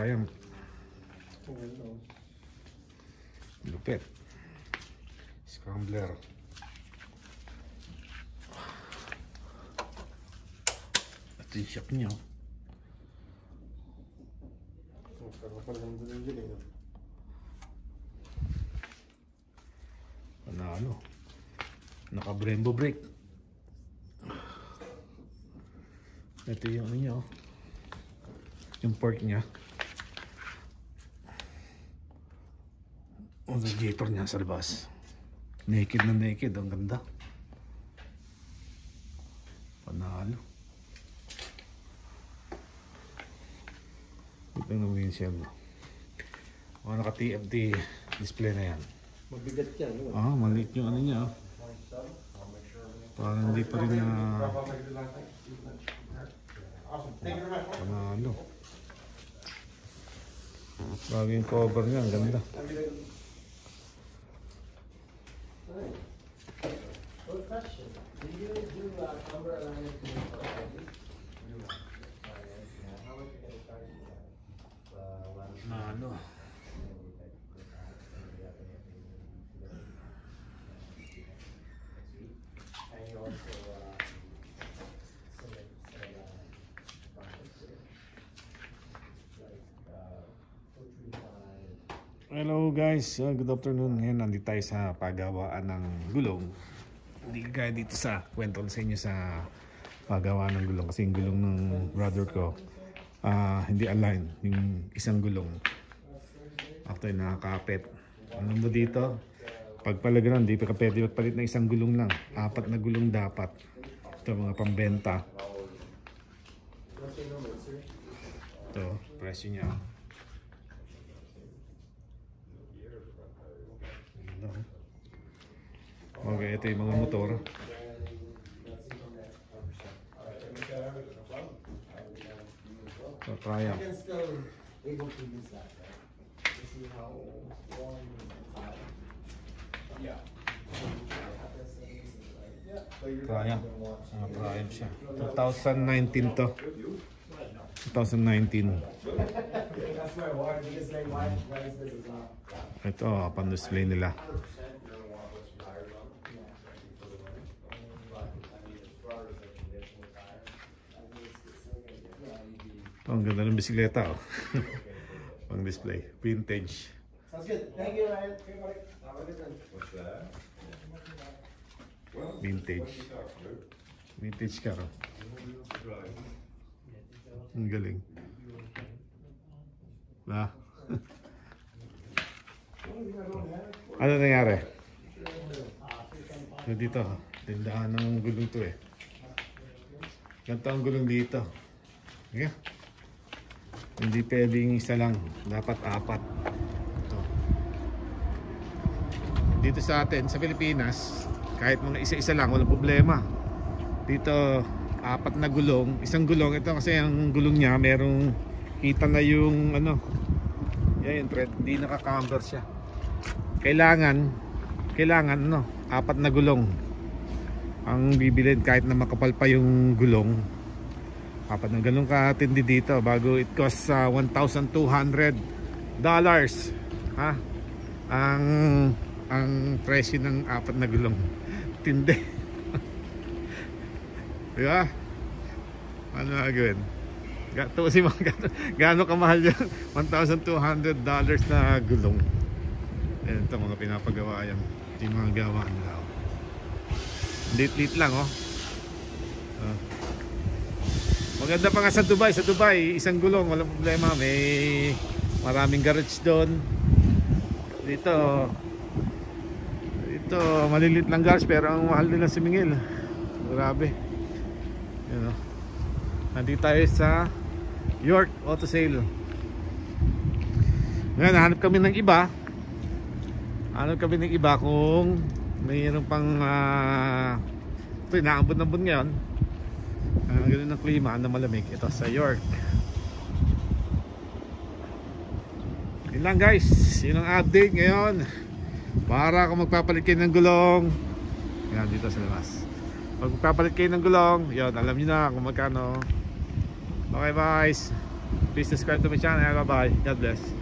Triumph. Lupit. Scrambler. Ito yung shock niya. Panalo. Naka Brembo brake. Ito yung ano niya, yung port niya. Ang radiator niya sa labas. Naked na naked. Ang ganda. Panalo. Ito yung windshield. Naka TFT display na yan. Mabigat yan. Maliit yung ano niya. Parang hindi pa rin na panalo. Bagay yung cover niya. Ang ganda. Good question. Do you do number alignment to your property? How much you going to charge for that? Ano? And you also Hello guys, good afternoon. Ngayon nandito tayo sa paggawaan ng gulong. Hindi kaya dito sa kwento sa inyo sa paggawaan ng gulong kasi yung gulong ng brother ko hindi align yung isang gulong. Actually nakakapit. Ano mo dito? Pag pala gano'n, hindi pa pwede magpalit ng isang gulong lang. 4 na gulong dapat. Ito mga pambenta. Ito, presyo niya. Okay, ito yung mga motor. So, Triumph. Triumph. Triumph siya. 2019 to. 2019. Ito, pan-display nila. Ang ganda ng bisikleta, oh. Pang display, vintage. Sounds good. Thank you, Ryan. What's that? Vintage. Vintage car, oh. Ang galing. Ano nangyari? So dito, tindahan ng gulong to eh. Ganito ang gulong dito. Yeah. Hindi pwedeng isa lang, dapat 4. Ito. Dito sa atin, sa Pilipinas, kahit mga isa-isa lang, walang problema. Dito, 4 na gulong, isang gulong. Ito kasi ang gulong niya, merong kita na yung ano, yan yung thread, hindi naka-camber siya. Kailangan ano, 4 na gulong ang bibilin kahit na makapal pa yung gulong. 4 na gulong katindi dito bago it costs $1,200 ha, ang presyo ng 4 na gulong. Tindi. Diba? Ano gagawin? Gaano kamahal yung $1,200 na gulong. Ayan, ito mga pinapagawa yan. Ito yung mga gawa nila. Lit-lit lang, oh. Maganda pa nga sa Dubai. Sa Dubai, isang gulong, walang problema. May maraming garage doon. Dito malilit lang garage pero ang mahal nila sumingil. Grabe. Yan, oh. Nandito tayo sa York Auto Sale. Ngayon, hanap kami ng iba. Kung mayroon pang ito, inaambon-ambon ngayon. Ganun ang klima na malamig. Ito sa York. Yun lang guys. Yun ang update ngayon. Para kung magpapalit kayo ng gulong, yan dito sa labas. Pag magpapalit kayo ng gulong, yun, alam nyo na kung magkano. Okay guys. Please subscribe to my channel. Bye bye. God bless.